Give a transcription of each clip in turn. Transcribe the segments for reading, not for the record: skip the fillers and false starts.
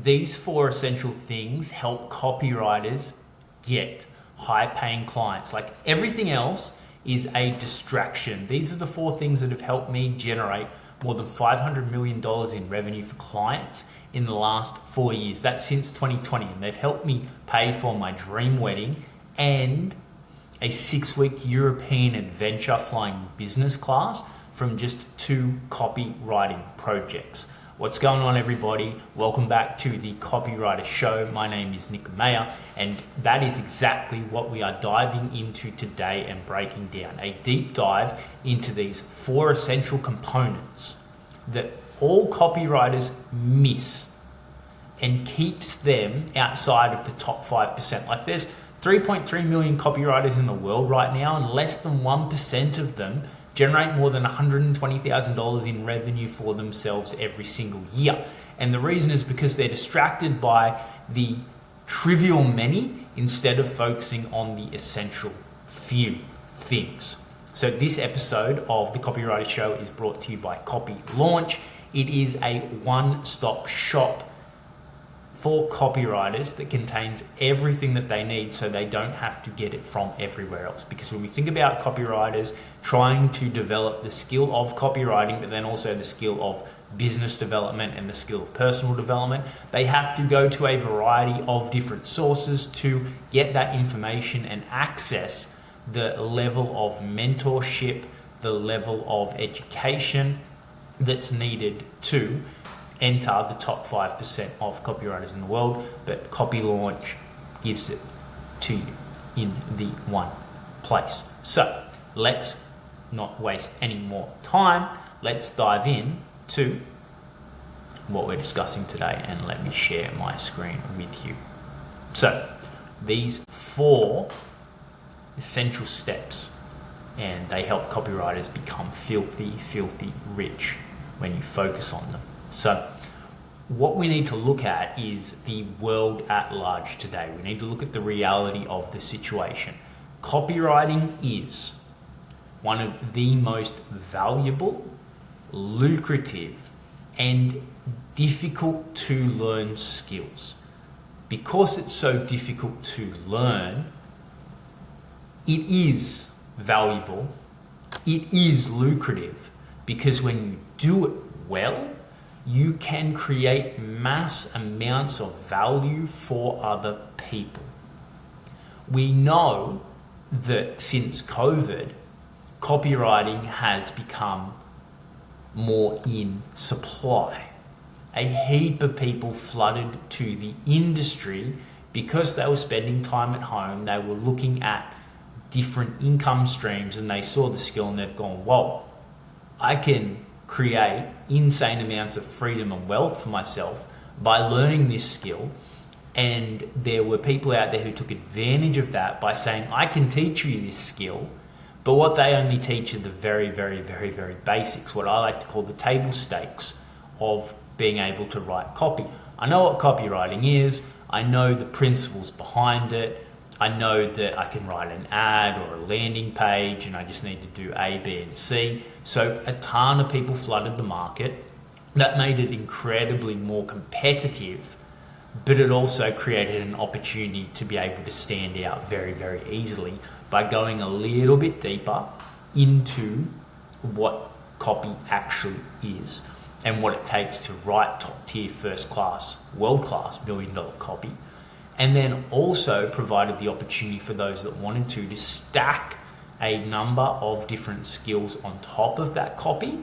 These 4 essential things help copywriters get high-paying clients. Like everything else is a distraction. These are the 4 things that have helped me generate more than $500 million in revenue for clients in the last 4 years. That's since 2020, and they've helped me pay for my dream wedding and a 6-week European adventure flying business class from just 2 copywriting projects. What's going on, everybody? Welcome back to the Copywriter Show. My name is Nick Mayer, and that is exactly what we are diving into today and breaking down. A deep dive into these 4 essential components that all copywriters miss and keeps them outside of the top 5%. Like there's 3.3 million copywriters in the world right now, and less than 1% of them generate more than $120,000 in revenue for themselves every single year. And the reason is because they're distracted by the trivial many instead of focusing on the essential few things. So this episode of the Copywriter Show is brought to you by Copy Launch. It is a one-stop shop for copywriters that contains everything that they need so they don't have to get it from everywhere else. Because when we think about copywriters trying to develop the skill of copywriting, but then also the skill of business development and the skill of personal development, they have to go to a variety of different sources to get that information and access the level of mentorship, the level of education that's needed to enter the top 5% of copywriters in the world. But Copy Launch gives it to you in the one place. So let's not waste any more time. Let's dive in to what we're discussing today, and let me share my screen with you. So these 4 essential steps, and they help copywriters become filthy rich when you focus on them. So what we need to look at is the world at large today. We need to look at the reality of the situation. Copywriting is one of the most valuable, lucrative, and difficult to learn skills. Because it's so difficult to learn, it is valuable, it is lucrative, because when you do it well, you can create mass amounts of value for other people. We know that since COVID, copywriting has become more in supply. A heap of people flooded to the industry because they were spending time at home, they were looking at different income streams, and they saw the skill and they've gone, whoa, I can create insane amounts of freedom and wealth for myself by learning this skill. And there were people out there who took advantage of that by saying, I can teach you this skill, but what they only teach are the very basics, what I like to call the table stakes of being able to write copy. I know what copywriting is, I know the principles behind it, I know that I can write an ad or a landing page, and I just need to do A, B, and C. So a ton of people flooded the market. That made it incredibly more competitive, but it also created an opportunity to be able to stand out very easily by going a little bit deeper into what copy actually is and what it takes to write top tier, first class, world class, $1 billion copy. And then also provided the opportunity for those that wanted to stack a number of different skills on top of that copy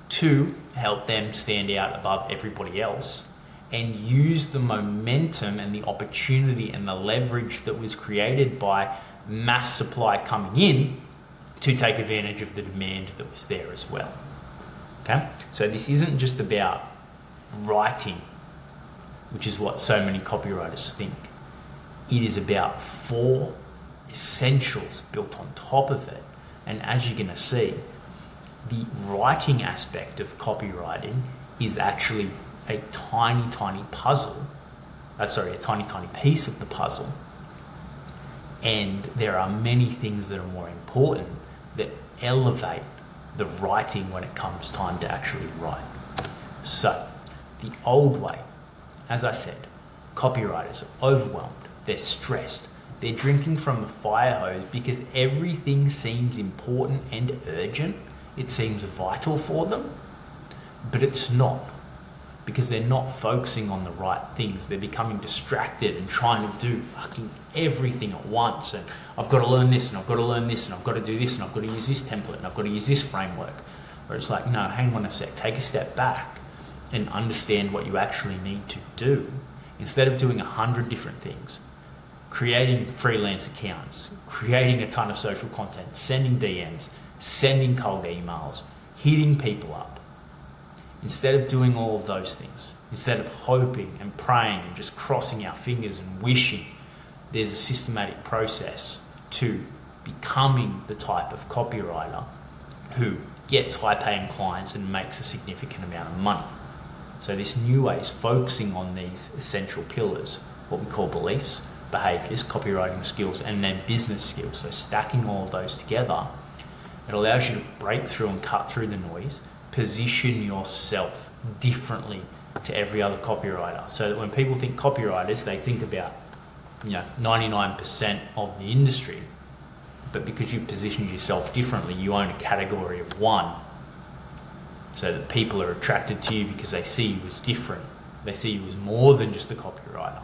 to help them stand out above everybody else, and use the momentum and the opportunity and the leverage that was created by mass supply coming in to take advantage of the demand that was there as well. Okay, so this isn't just about writing, which is what so many copywriters think. It is about 4 essentials built on top of it. And as you're going to see, the writing aspect of copywriting is actually a tiny puzzle. A tiny piece of the puzzle. And there are many things that are more important that elevate the writing when it comes time to actually write. So the old way, as I said, copywriters are overwhelmed, they're stressed, they're drinking from the fire hose because everything seems important and urgent. It seems vital for them, but it's not, because they're not focusing on the right things. They're becoming distracted and trying to do fucking everything at once. And I've got to learn this, and I've got to learn this, and I've got to do this, and I've got to use this template, and I've got to use this framework. Where it's like, no, hang on a sec, take a step back and understand what you actually need to do. Instead of doing 100 different things, creating freelance accounts, creating a ton of social content, sending DMs, sending cold emails, hitting people up. Instead of doing all of those things, instead of hoping and praying and just crossing our fingers and wishing, there's a systematic process to becoming the type of copywriter who gets high-paying clients and makes a significant amount of money. So this new way is focusing on these essential pillars, what we call beliefs, behaviours, copywriting skills, and then business skills. So stacking all of those together, it allows you to break through and cut through the noise, position yourself differently to every other copywriter. So that when people think copywriters, they think about 99% of the industry, but because you've positioned yourself differently, you own a category of one, so that people are attracted to you because they see you as different. They see you as more than just a copywriter.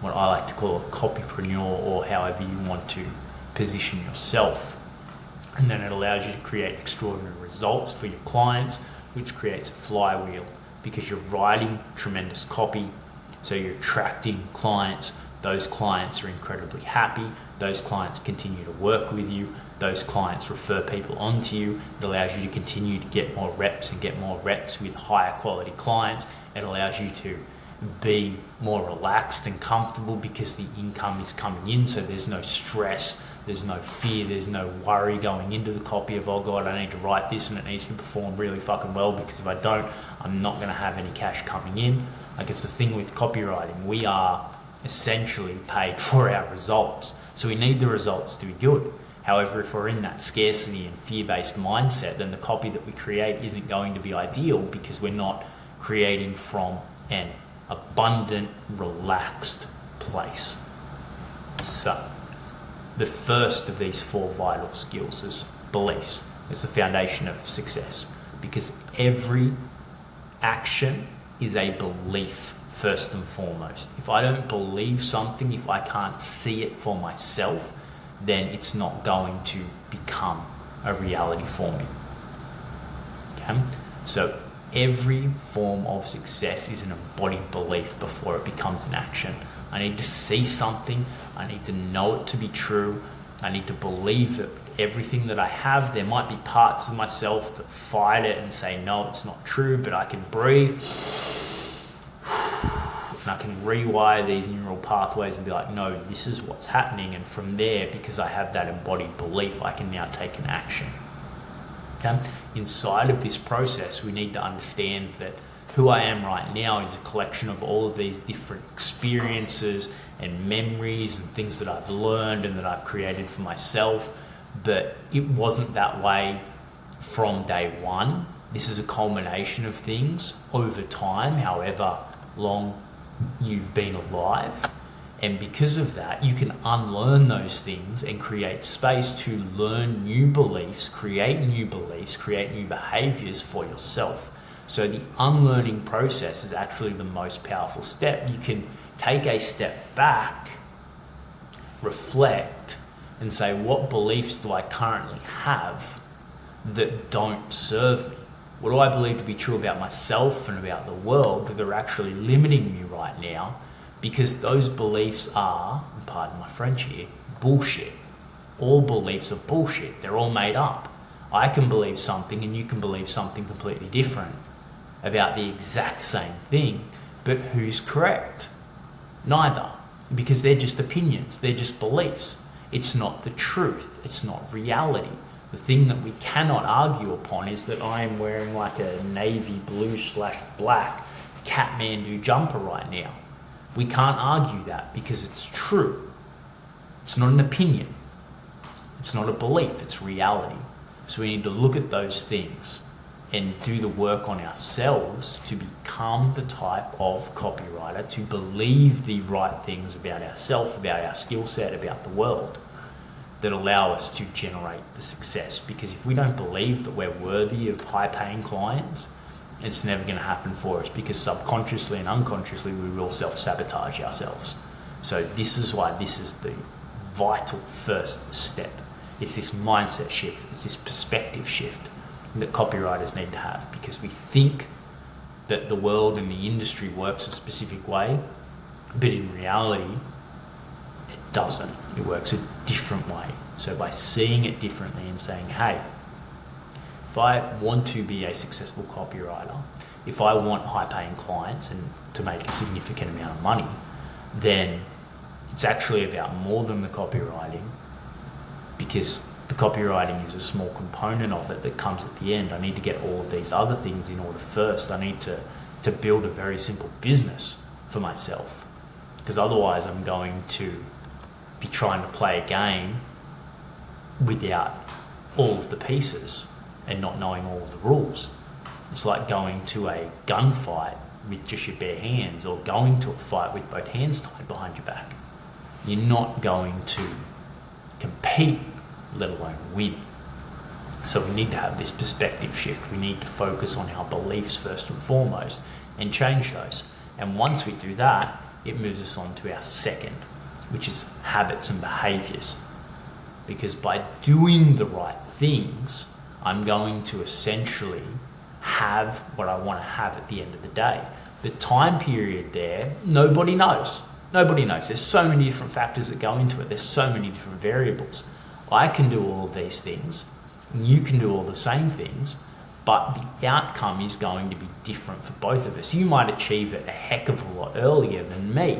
What I like to call a copypreneur, or however you want to position yourself. And then it allows you to create extraordinary results for your clients, which creates a flywheel, because you're writing tremendous copy, so you're attracting clients. Those clients are incredibly happy. Those clients continue to work with you. Those clients refer people onto you. It allows you to continue to get more reps and get more reps with higher quality clients. It allows you to be more relaxed and comfortable because the income is coming in, so there's no stress, there's no fear, there's no worry going into the copy of, oh God, I need to write this and it needs to perform really fucking well, because if I don't, I'm not going to have any cash coming in. Like, it's the thing with copywriting, we are essentially paid for our results, so we need the results to be good. However, if we're in that scarcity and fear-based mindset, then the copy that we create isn't going to be ideal, because we're not creating from an abundant, relaxed place. So, the first of these 4 vital skills is beliefs. It's the foundation of success, because every action is a belief first and foremost. If I don't believe something, if I can't see it for myself, then it's not going to become a reality for me. Okay? So every form of success is an embodied belief before it becomes an action. I need to see something, I need to know it to be true, I need to believe that everything that I have, there might be parts of myself that fight it and say, no, it's not true, but I can breathe, and I can rewire these neural pathways and be like, no, this is what's happening, and from there, because I have that embodied belief, I can now take an action. Okay? Inside of this process, we need to understand that who I am right now is a collection of all of these different experiences and memories and things that I've learned and that I've created for myself, but it wasn't that way from day one. This is a culmination of things over time, however long you've been alive. And because of that, you can unlearn those things and create space to learn new beliefs, create new behaviors for yourself. So the unlearning process is actually the most powerful step. You can take a step back, reflect, and say, what beliefs do I currently have that don't serve me? What do I believe to be true about myself and about the world that are actually limiting me right now? Because those beliefs are, pardon my French here, bullshit. All beliefs are bullshit. They're all made up. I can believe something and you can believe something completely different about the exact same thing, but who's correct? Neither, because they're just opinions, they're just beliefs. It's not the truth, it's not reality. The thing that we cannot argue upon is that I am wearing like a navy blue/black Kathmandu jumper right now. We can't argue that because it's true. It's not an opinion. It's not a belief, it's reality. So we need to look at those things and do the work on ourselves to become the type of copywriter, to believe the right things about ourselves, about our skill set, about the world, that allow us to generate the success. Because if we don't believe that we're worthy of high-paying clients, it's never going to happen for us, because subconsciously and unconsciously we will self-sabotage ourselves. So this is why this is the vital first step. It's this mindset shift, it's this perspective shift that copywriters need to have, because we think that the world and the industry works a specific way, but in reality, it doesn't. It works a different way. So by seeing it differently and saying, hey, if I want to be a successful copywriter, if I want high-paying clients and to make a significant amount of money, then it's actually about more than the copywriting, because the copywriting is a small component of it that comes at the end. I need to get all of these other things in order first. I need to build a very simple business for myself, because otherwise I'm going to be trying to play a game without all of the pieces and not knowing all of the rules. It's like going to a gunfight with just your bare hands, or going to a fight with both hands tied behind your back. You're not going to compete, let alone win. So we need to have this perspective shift. We need to focus on our beliefs first and foremost and change those. And once we do that, it moves us on to our second, which is habits and behaviors. Because by doing the right things, I'm going to essentially have what I want to have at the end of the day. The time period there, nobody knows. Nobody knows. There's so many different factors that go into it. There's so many different variables. I can do all of these things, and you can do all the same things, but the outcome is going to be different for both of us. You might achieve it a heck of a lot earlier than me,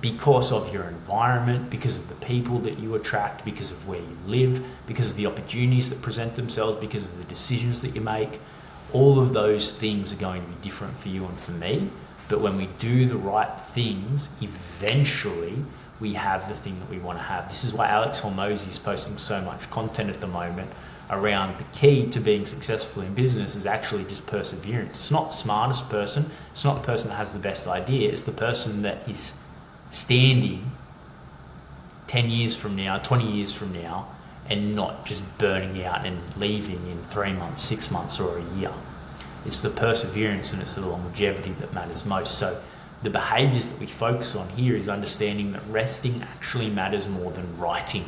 because of your environment, because of the people that you attract, because of where you live, because of the opportunities that present themselves, because of the decisions that you make. All of those things are going to be different for you and for me. But when we do the right things, eventually we have the thing that we want to have. This is why Alex Hormozy is posting so much content at the moment around the key to being successful in business is actually just perseverance. It's not the smartest person. It's not the person that has the best idea. It's the person that is standing 10 years from now, 20 years from now, and not just burning out and leaving in 3 months, 6 months, or a year. It's the perseverance and it's the longevity that matters most. So the behaviors that we focus on here is understanding that resting actually matters more than writing,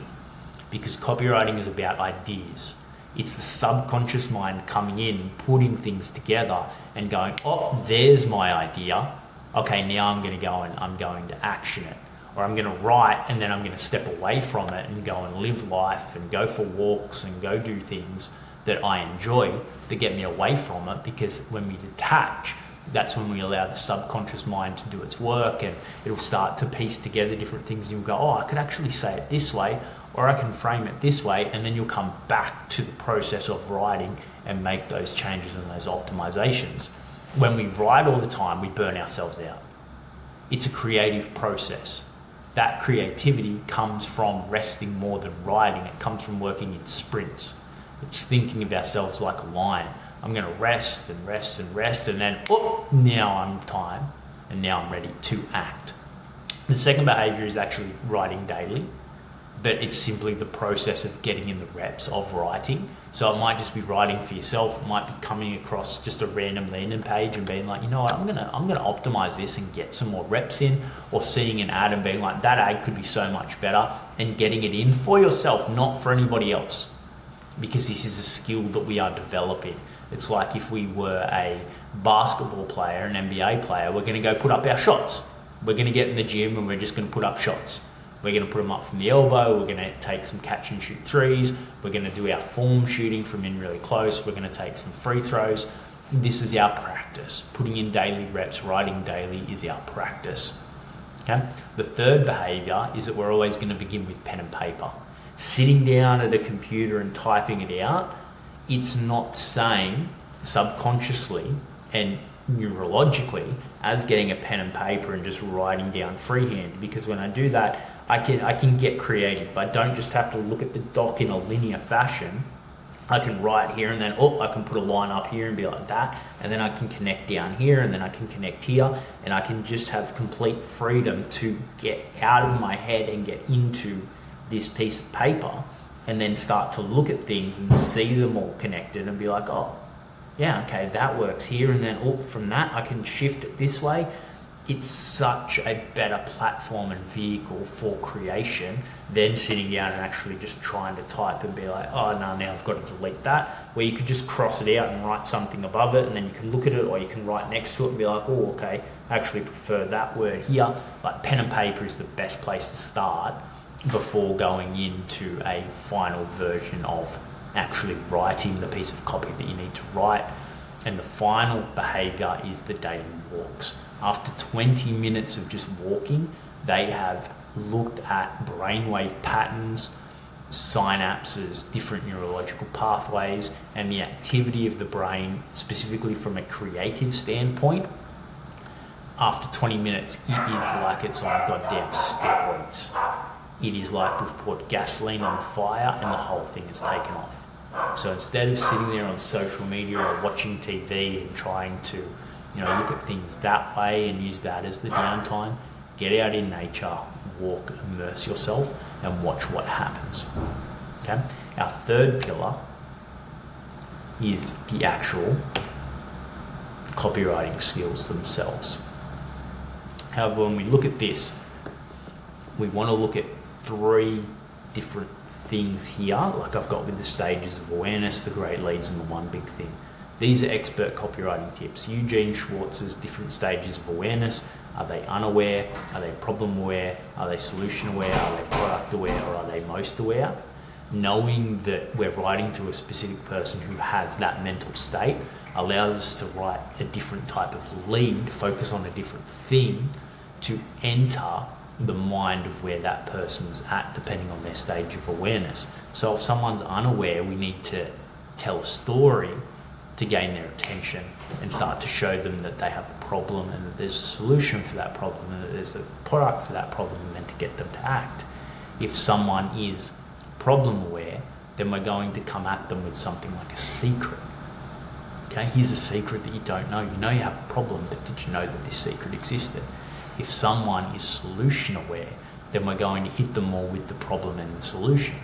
because copywriting is about ideas. It's the subconscious mind coming in, putting things together and going, oh, there's my idea. Okay, now I'm going to go and I'm going to action it. Or I'm going to write and then I'm going to step away from it and go and live life and go for walks and go do things that I enjoy that get me away from it. Because when we detach, that's when we allow the subconscious mind to do its work, and it'll start to piece together different things, and you'll go, oh, I could actually say it this way, or I can frame it this way, and then you'll come back to the process of writing and make those changes and those optimizations. When we write all the time, we burn ourselves out. It's a creative process. That creativity comes from resting more than writing. It comes from working in sprints. It's thinking of ourselves like a lion. I'm going to rest and rest and rest, and then, oh, now I'm time, and now I'm ready to act. The second behavior is actually writing daily, but it's simply the process of getting in the reps of writing. So it might just be writing for yourself. It might be coming across just a random landing page and being like, you know what, I'm gonna optimize this and get some more reps in, or seeing an ad and being like, that ad could be so much better, and getting it in for yourself, not for anybody else, because this is a skill that we are developing. It's like if we were a basketball player, an NBA player, we're going to go put up our shots. We're going to get in the gym and we're just going to put up shots. We're going to put them up from the elbow. We're going to take some catch and shoot threes. We're going to do our form shooting from in really close. We're going to take some free throws. This is our practice. Putting in daily reps, writing daily is our practice. Okay. The third behavior is that we're always going to begin with pen and paper. Sitting down at a computer and typing it out, it's not the same subconsciously and neurologically as getting a pen and paper and just writing down freehand. Because when I do that, I can get creative. I don't just have to look at the doc in a linear fashion. I can write here and then, I can put a line up here and be like that. And then I can connect down here and then I can connect here. And I can just have complete freedom to get out of my head and get into this piece of paper and then start to look at things and see them all connected and be like, oh, yeah, okay, that works here. And then from that, I can shift it this way. It's such a better platform and vehicle for creation than sitting down and actually just trying to type and be like, oh no, now I've got to delete that. Where you could just cross it out and write something above it, and then you can look at it, or you can write next to it and be like, oh, okay, I actually prefer that word here. Like pen and paper is the best place to start before going into a final version of actually writing the piece of copy that you need to write. And the final behavior is the daily walks. After 20 minutes of just walking, they have looked at brainwave patterns, synapses, different neurological pathways, and the activity of the brain, specifically from a creative standpoint. After 20 minutes, it is like it's on goddamn steroids. It is like we've poured gasoline on the fire and the whole thing is taken off. So instead of sitting there on social media or watching TV and trying to look at things that way and use that as the downtime, get out in nature, walk, immerse yourself, and watch what happens. Okay? Our third pillar is the actual copywriting skills themselves. However, when we look at this, we want to look at 3 different things here, like I've got with the stages of awareness, the great leads, and the one big thing. These are expert copywriting tips. Eugene Schwartz's different stages of awareness. Are they unaware? Are they problem aware? Are they solution aware? Are they product aware? Or are they most aware? Knowing that we're writing to a specific person who has that mental state allows us to write a different type of lead, focus on a different thing to enter the mind of where that person's at, depending on their stage of awareness. So if someone's unaware, we need to tell a story to gain their attention and start to show them that they have a problem and that there's a solution for that problem and that there's a product for that problem, and then to get them to act. If someone is problem aware, then we're going to come at them with something like a secret. Okay, here's a secret that you don't know. You know you have a problem, but did you know that this secret existed? If someone is solution aware, then we're going to hit them more with the problem and the solution.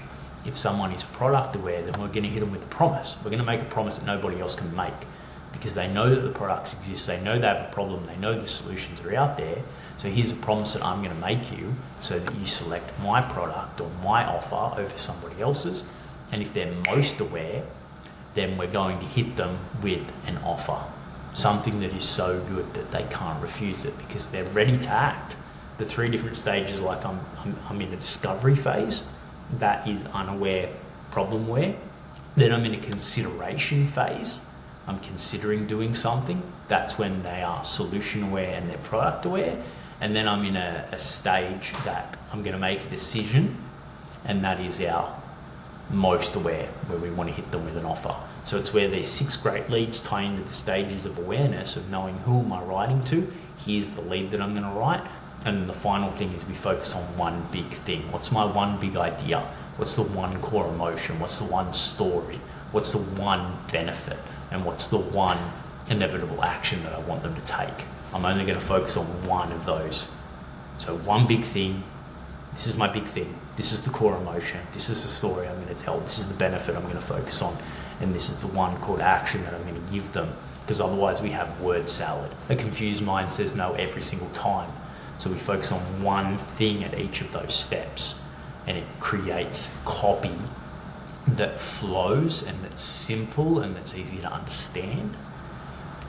If someone is product aware, then we're going to hit them with a promise. We're going to make a promise that nobody else can make, because they know that the products exist, they know they have a problem, they know the solutions are out there. So here's a promise that I'm going to make you so that you select my product or my offer over somebody else's. And if they're most aware, then we're going to hit them with an offer. Something that is so good that they can't refuse it because they're ready to act. The 3 different stages, like I'm in a discovery phase, that is unaware, problem aware. Then I'm in a consideration phase. I'm considering doing something. That's when they are solution aware and they're product aware. And then I'm in a stage that I'm going to make a decision, and that is our most aware, where we want to hit them with an offer. So it's where these 6 great leads tie into the stages of awareness of knowing who am I writing to, here's the lead that I'm going to write, and then the final thing is we focus on one big thing. What's my one big idea? What's the one core emotion? What's the one story? What's the one benefit? And what's the one inevitable action that I want them to take? I'm only going to focus on one of those. So one big thing, this is my big thing. This is the core emotion. This is the story I'm going to tell. This is the benefit I'm going to focus on. And this is the one call to action that I'm going to give them, because otherwise we have word salad. A confused mind says no every single time. So we focus on one thing at each of those steps, and it creates copy that flows and that's simple and that's easy to understand.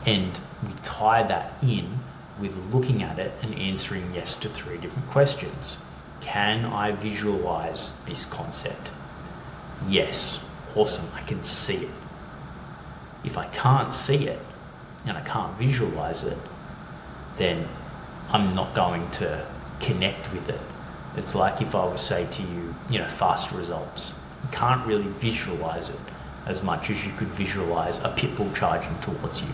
And we tie that in with looking at it and answering yes to 3 different questions. Can I visualize this concept? Yes. Awesome, I can see it. If I can't see it and I can't visualize it, then I'm not going to connect with it. It's like if I was say to you, fast results. You can't really visualize it as much as you could visualize a pit bull charging towards you.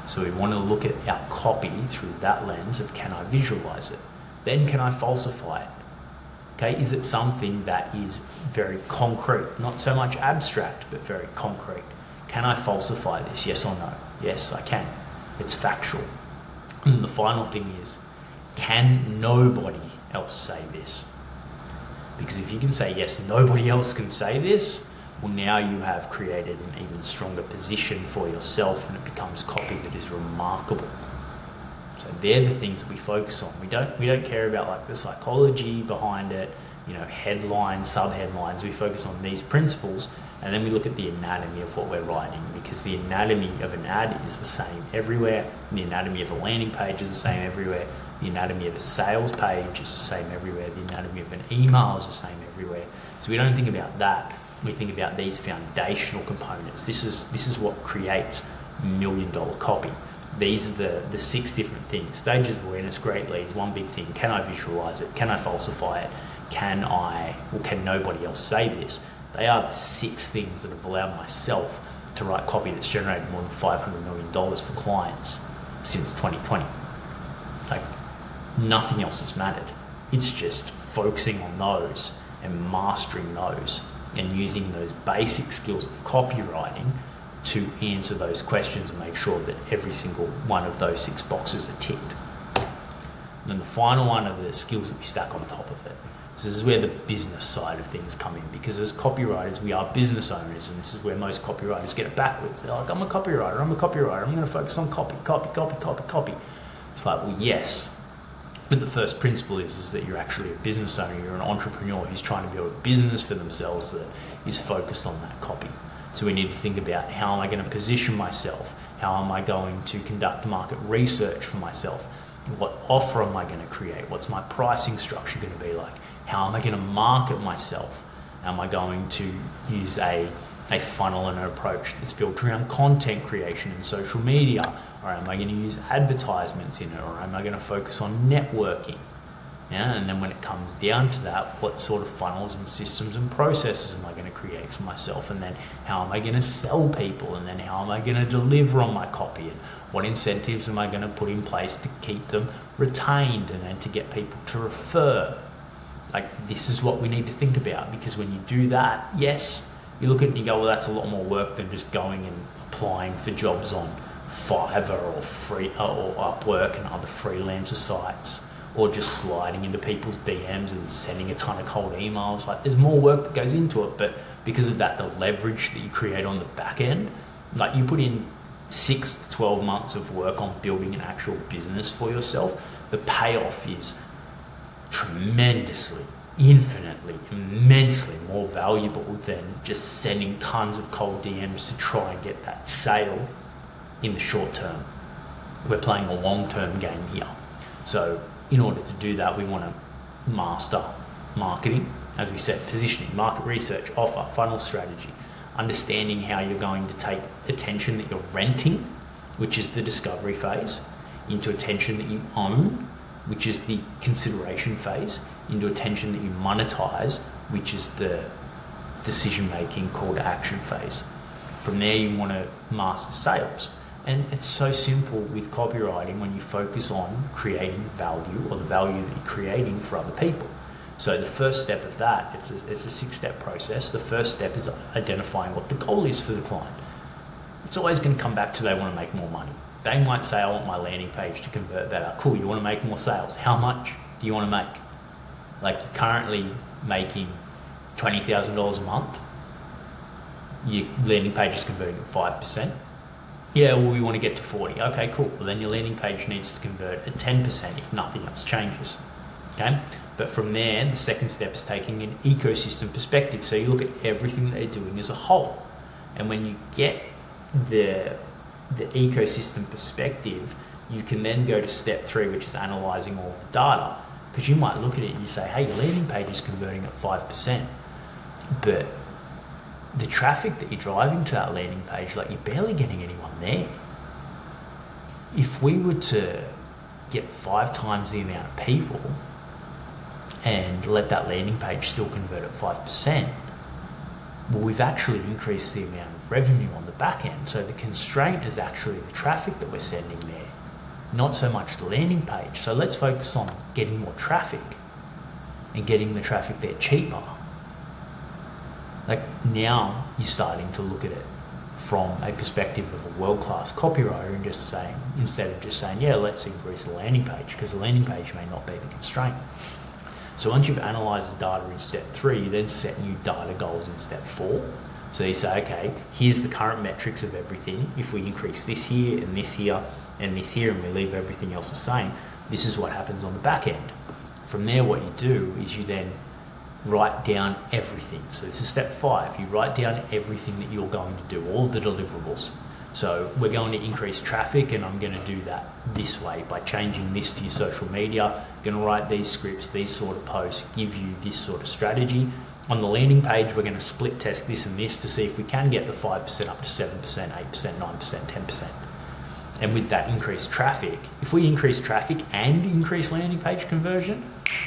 So we want to look at our copy through that lens of, can I visualize it? Then can I falsify it? Okay, is it something that is very concrete, not so much abstract, but very concrete? Can I falsify this? Yes or no? Yes, I can. It's factual. And the final thing is, can nobody else say this? Because if you can say, yes, nobody else can say this, well, now you have created an even stronger position for yourself, and it becomes copy that is remarkable. So they're the things that we focus on. We don't care about like the psychology behind it, headlines, sub-headlines. We focus on these principles, and then we look at the anatomy of what we're writing, because the anatomy of an ad is the same everywhere. The anatomy of a landing page is the same everywhere. The anatomy of a sales page is the same everywhere. The anatomy of an email is the same everywhere. So we don't think about that. We think about these foundational components. This is what creates $1 million copy. These are the 6 different things. Stages of awareness, great leads, one big thing. Can I visualize it? Can I falsify it? Can nobody else say this? They are the 6 things that have allowed myself to write copy that's generated more than $500 million for clients since 2020. Like, nothing else has mattered. It's just focusing on those and mastering those and using those basic skills of copywriting to answer those questions and make sure that every single one of those 6 boxes are ticked. And then the final one are the skills that we stack on top of it. So this is where the business side of things come in, because as copywriters, we are business owners, and this is where most copywriters get it backwards. They're like, I'm a copywriter, I'm going to focus on copy. It's like, well, yes, but the first principle is that you're actually a business owner, you're an entrepreneur who's trying to build a business for themselves that is focused on that copy. So we need to think about, how am I going to position myself? How am I going to conduct market research for myself? What offer am I going to create? What's my pricing structure going to be like? How am I going to market myself? Am I going to use a funnel and an approach that's built around content creation and social media? Or am I going to use advertisements in it? Or am I going to focus on networking? Yeah, and then when it comes down to that, what sort of funnels and systems and processes am I going to create for myself? And then how am I going to sell people? And then how am I going to deliver on my copy? And what incentives am I going to put in place to keep them retained and then to get people to refer? Like, this is what we need to think about, because when you do that, yes, you look at it and you go, well, that's a lot more work than just going and applying for jobs on Fiverr or Upwork and other freelancer sites, or just sliding into people's DMs and sending a ton of cold emails. Like, there's more work that goes into it, but because of that, the leverage that you create on the back end, like, you put in 6 to 12 months of work on building an actual business for yourself, the payoff is tremendously, infinitely, immensely more valuable than just sending tons of cold DMs to try and get that sale in the short term. We're playing a long-term game here. So in order to do that, we want to master marketing, as we said, positioning, market research, offer, funnel strategy, understanding how you're going to take attention that you're renting, which is the discovery phase, into attention that you own, which is the consideration phase, into attention that you monetize, which is the decision-making call to action phase. From there, you want to master sales. And it's so simple with copywriting when you focus on creating value, or the value that you're creating for other people. So the first step of that, it's a 6-step process. The first step is identifying what the goal is for the client. It's always going to come back to they want to make more money. They might say, I want my landing page to convert better. Cool, you want to make more sales. How much do you want to make? Like, you're currently making $20,000 a month. Your landing page is converting at 5%. Yeah, well, we want to get to 40. Okay, cool. Well, then your landing page needs to convert at 10% if nothing else changes. Okay? But from there, the second step is taking an ecosystem perspective. So you look at everything that they're doing as a whole. And when you get the ecosystem perspective, you can then go to step 3, which is analyzing all the data. Because you might look at it and you say, hey, your landing page is converting at 5%. But the traffic that you're driving to that landing page, like, you're barely getting anyone there. If we were to get 5 times the amount of people and let that landing page still convert at 5%, well, we've actually increased the amount of revenue on the back end. So the constraint is actually the traffic that we're sending there, not so much the landing page. So let's focus on getting more traffic. and getting the traffic there cheaper. Like now you're starting to look at it from a perspective of a world-class copywriter and just saying, instead of just saying, yeah, let's increase the landing page, because the landing page may not be the constraint. So once you've analysed the data in step 3, you then set new data goals in step 4. So you say, okay, here's the current metrics of everything. If we increase this here and this here and this here and we leave everything else the same, this is what happens on the back end. From there, what you do is you then write down everything. So this is step 5. You write down everything that you're going to do, all the deliverables. So we're going to increase traffic, and I'm going to do that this way by changing this to your social media. I'm going to write these scripts, these sort of posts, give you this sort of strategy. On the landing page, we're going to split test this and this to see if we can get the 5% up to 7%, 8%, 9%, 10%. And with that increased traffic, if we increase traffic and increase landing page conversion,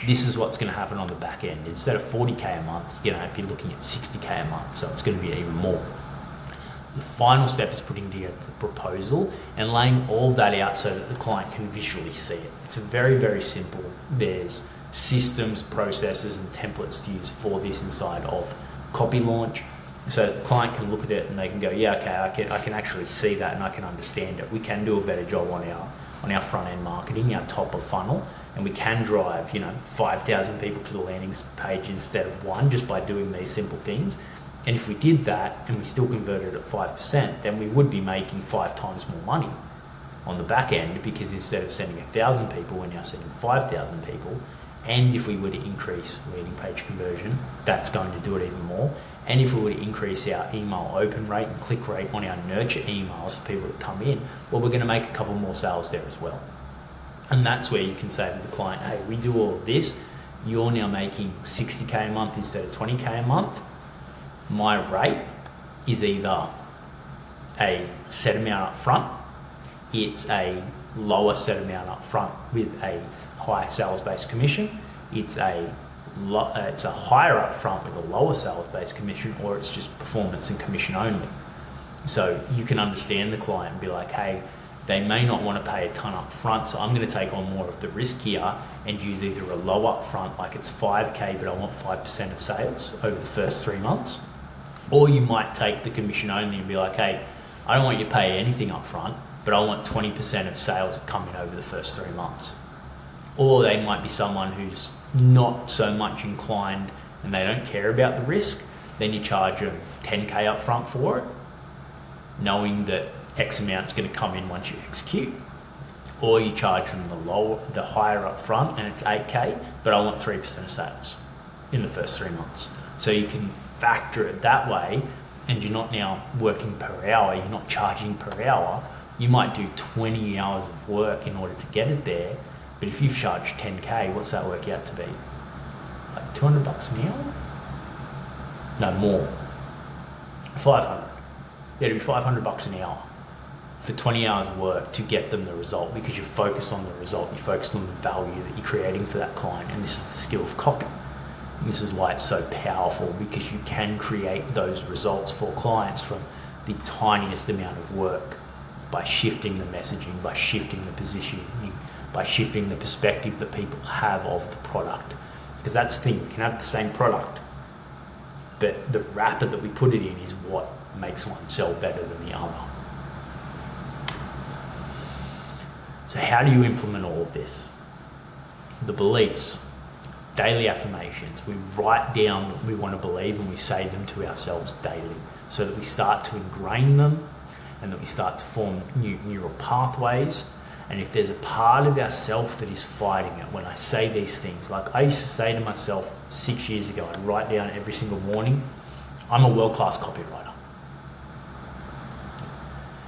this is what's going to happen on the back end. Instead of 40K a month, you're going to be looking at 60K a month. So it's going to be even more. The final step is putting together the proposal and laying all that out so that the client can visually see it. It's very, very simple. There's systems, processes, and templates to use for this inside of Copy Launch. So the client can look at it and they can go, yeah, okay, I can actually see that and I can understand it. We can do a better job on our front end marketing, our top of funnel, and we can drive 5,000 people to the landing page instead of 1 just by doing these simple things. And if we did that and we still converted at 5%, then we would be making 5 times more money on the back end, because instead of sending 1,000 people, we're now sending 5,000 people. And if we were to increase landing page conversion, that's going to do it even more. And if we were to increase our email open rate and click rate on our nurture emails for people that come in, well, we're going to make a couple more sales there as well. And that's where you can say to the client, hey, we do all of this. You're now making 60K a month instead of 20K a month. My rate is either a set amount up front, it's a lower set amount up front with a high sales-based commission, it's a higher up front with a lower sales-based commission, or it's just performance and commission only. So you can understand the client and be like, hey, they may not want to pay a ton up front, so I'm going to take on more of the risk here and use either a low up front, like it's 5K, but I want 5% of sales over the first 3 months. Or you might take the commission only and be like, hey, I don't want you to pay anything up front, but I want 20% of sales to come in over the first 3 months. Or they might be someone who's not so much inclined and they don't care about the risk. Then you charge them 10K up front for it, knowing that X amount is going to come in once you execute. Or you charge them the higher up front and it's 8K, but I want 3% of sales in the first 3 months. So you can factor it that way, and you're not now working per hour, you're not charging per hour. You might do 20 hours of work in order to get it there, but if you've charged 10K, what's that work out to be? Like $200 an hour? No, more. 500. Yeah, it'd be $500 an hour for 20 hours of work to get them the result, because you focus on the result, you focus on the value that you're creating for that client, and this is the skill of copy. This is why it's so powerful, because you can create those results for clients from the tiniest amount of work by shifting the messaging, by shifting the positioning, by shifting the perspective that people have of the product. Because that's the thing, we can have the same product, but the wrapper that we put it in is what makes one sell better than the other. So how do you implement all of this? The beliefs. Daily affirmations. We write down what we want to believe and we say them to ourselves daily, so that we start to ingrain them and that we start to form new neural pathways. And if there's a part of ourself that is fighting it, when I say these things, like I used to say to myself 6 years ago, I'd write down every single morning, I'm a world-class copywriter.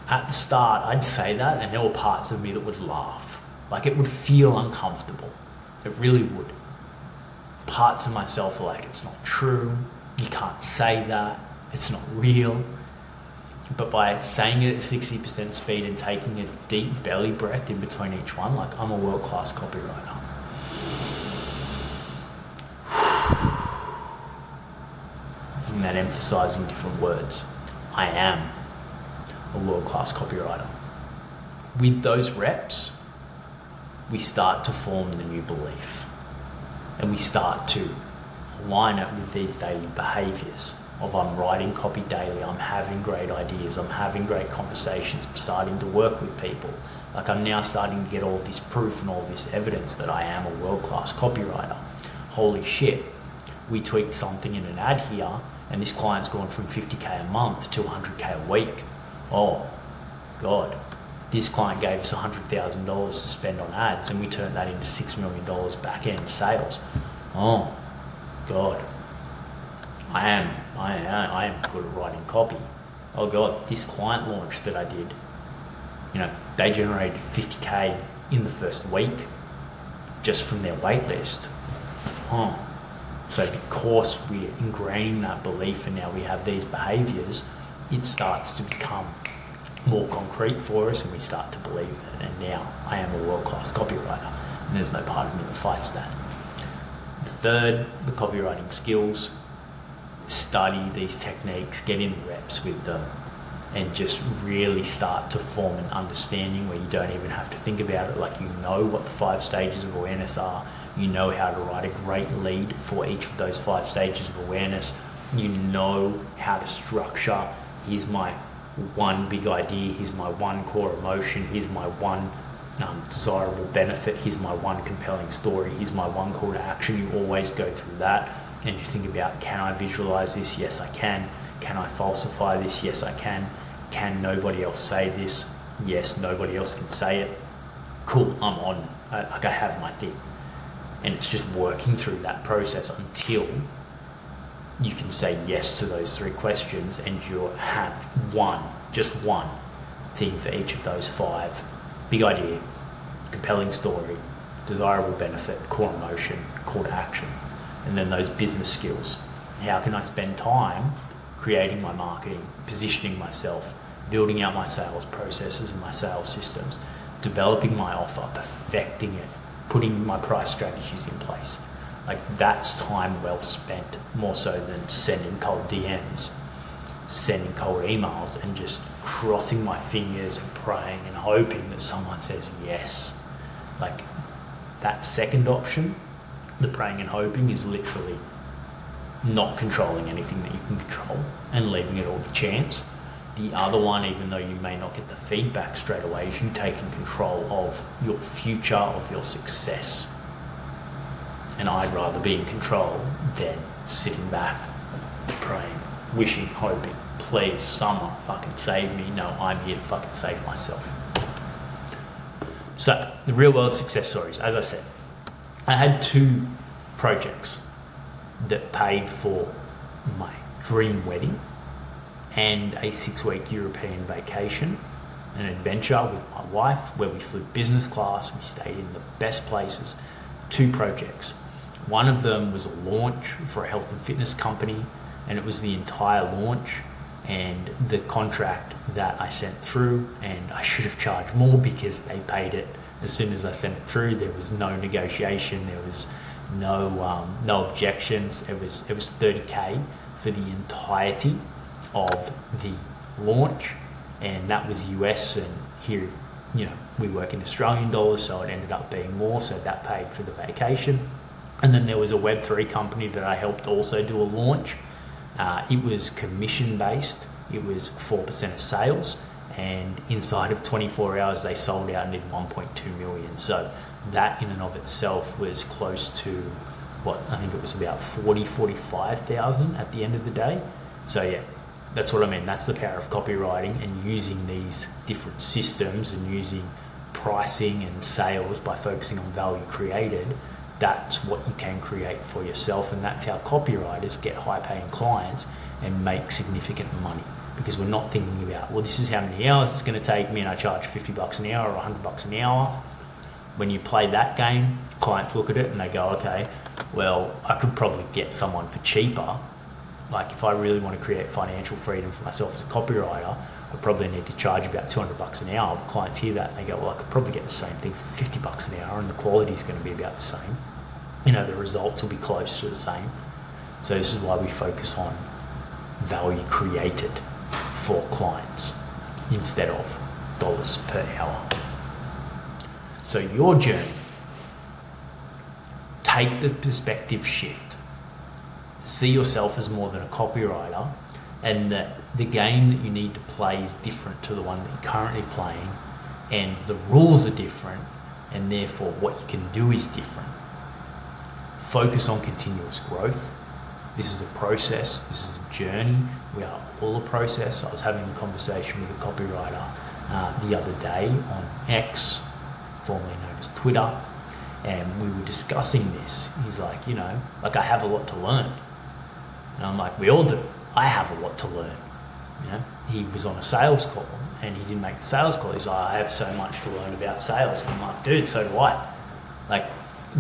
At the start, I'd say that and there were parts of me that would laugh. Like it would feel uncomfortable. It really would. Parts of myself are like, it's not true, you can't say that, it's not real. But by saying it at 60% speed and taking a deep belly breath in between each one, like I'm a world-class copywriter. And that emphasizing different words. I am a world-class copywriter. With those reps, we start to form the new belief. and we start to align it with these daily behaviours of I'm writing copy daily, I'm having great ideas, I'm having great conversations, I'm starting to work with people. Like I'm now starting to get all of this proof and all of this evidence that I am a world-class copywriter. Holy shit, we tweaked something in an ad here and this client's gone from 50K a month to 100K a week. Oh God, this client gave us $100,000 to spend on ads and we turned that into $6 million back-end sales. Oh God, I am good at writing copy. Oh God, this client launch that I did, they generated 50K in the first week just from their wait list. So because we're ingraining that belief and now we have these behaviors, it starts to become more concrete for us and we start to believe it. And now I am a world-class copywriter and there's no part of me that fights that. The third, the copywriting skills. Study these techniques, get in reps with them, and just really start to form an understanding where you don't even have to think about it. Like you know what the 5 stages of awareness are. You know how to write a great lead for each of those 5 stages of awareness. You know how to structure. Here's my one big idea. Here's my one core emotion. Here's my one desirable benefit. Here's my one compelling story. Here's my one call to action. You always go through that. And you think about, can I visualize this? Yes, I can. Can I falsify this? Yes, I can. Can nobody else say this? Yes, nobody else can say it. Cool, I'm on. I have my thing. And it's just working through that process until you can say yes to those 3 questions and you'll have just one thing for each of those 5. Big idea, compelling story, desirable benefit, core emotion, call to action. And then those business skills. How can I spend time creating my marketing, positioning myself, building out my sales processes and my sales systems, developing my offer, perfecting it, putting my price strategies in place. Like that's time well spent, more so than sending cold DMs, sending cold emails and just crossing my fingers and praying and hoping that someone says yes. Like that second option, the praying and hoping, is literally not controlling anything that you can control and leaving it all to chance. The other one, even though you may not get the feedback straight away, is you taking control of your future, of your success. And I'd rather be in control than sitting back, praying, wishing, hoping, please, someone fucking save me. No, I'm here to fucking save myself. So, the real world success stories, as I said, I had 2 projects that paid for my dream wedding and a 6-week European vacation, an adventure with my wife where we flew business class, we stayed in the best places. 2 projects. One of them was a launch for a health and fitness company, and it was the entire launch and the contract that I sent through, and I should have charged more because they paid it as soon as I sent it through. There was no negotiation, there was no objections. It was $30K for the entirety of the launch, and that was US, and here we work in Australian dollars, so it ended up being more, so that paid for the vacation. And then there was a Web3 company that I helped also do a launch. It was commission based, it was 4% of sales, and inside of 24 hours they sold out and did 1.2 million. So that in and of itself was close to what I think it was about 45,000 at the end of the day. So yeah, that's what I mean. That's the power of copywriting and using these different systems and using pricing and sales by focusing on value created. That's what you can create for yourself, and that's how copywriters get high-paying clients and make significant money, because we're not thinking about, well, this is how many hours it's going to take me and I charge $50 an hour or $100 an hour. When you play that game, clients look at it and they go, okay, well, I could probably get someone for cheaper. Like if I really want to create financial freedom for myself as a copywriter, I probably need to charge about $200 an hour. But clients hear that and they go, well, I could probably get the same thing for $50 an hour and the quality is going to be about the same. The results will be close to the same. So this is why we focus on value created for clients instead of dollars per hour. So your journey, take the perspective shift. See yourself as more than a copywriter, and that the game that you need to play is different to the one that you're currently playing, and the rules are different, and therefore what you can do is different. Focus on continuous growth. This is a process, this is a journey. We are all a process. I was having a conversation with a copywriter the other day on X, formerly known as Twitter, and we were discussing this. He's like, I have a lot to learn. And I'm like, we all do. I have a lot to learn. He was on a sales call and he didn't make the sales call. He's like, I have so much to learn about sales. And I'm like, dude, so do I. Like,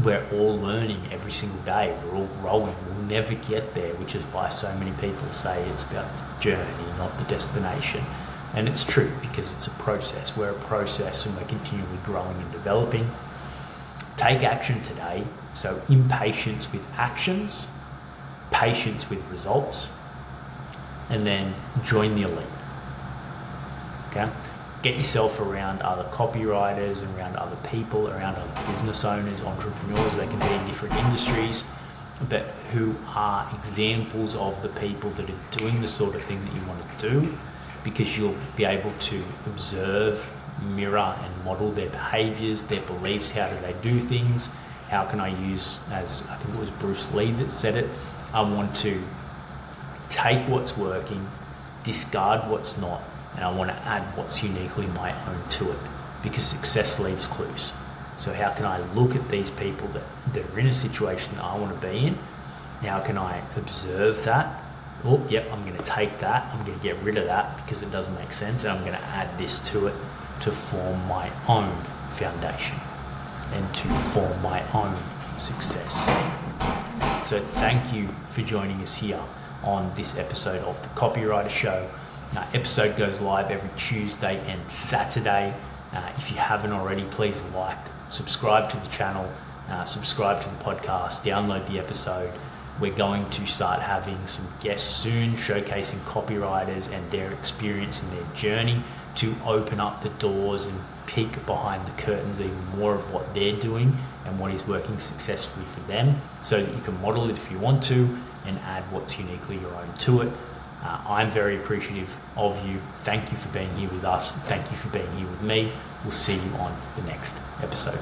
we're all learning every single day. We're all growing. We'll never get there, which is why so many people say it's about the journey, not the destination. And it's true, because it's a process. We're a process and we're continually growing and developing. Take action today. So impatience with actions, patience with results, and then join the elite. Okay? Get yourself around other copywriters, around other people, around other business owners, entrepreneurs. They can be in different industries, but who are examples of the people that are doing the sort of thing that you want to do, because you'll be able to observe, mirror, and model their behaviors, their beliefs. How do they do things? How can I use, as I think it was Bruce Lee that said it, I want to take what's working, discard what's not, and I want to add what's uniquely my own to it, because success leaves clues. So how can I look at these people that are in a situation that I want to be in? How can I observe that? Oh, yep, I'm going to take that. I'm going to get rid of that because it doesn't make sense, and I'm going to add this to it to form my own foundation and to form my own success. So thank you for joining us here on this episode of the Copywriter Show. Episode goes live every Tuesday and Saturday. If you haven't already, please subscribe to the channel, subscribe to the podcast, download the episode. We're going to start having some guests soon, showcasing copywriters and their experience and their journey to open up the doors and peek behind the curtains even more of what they're doing and what is working successfully for them, so that you can model it if you want to and add what's uniquely your own to it. I'm very appreciative of you. Thank you for being here with us. Thank you for being here with me. We'll see you on the next episode.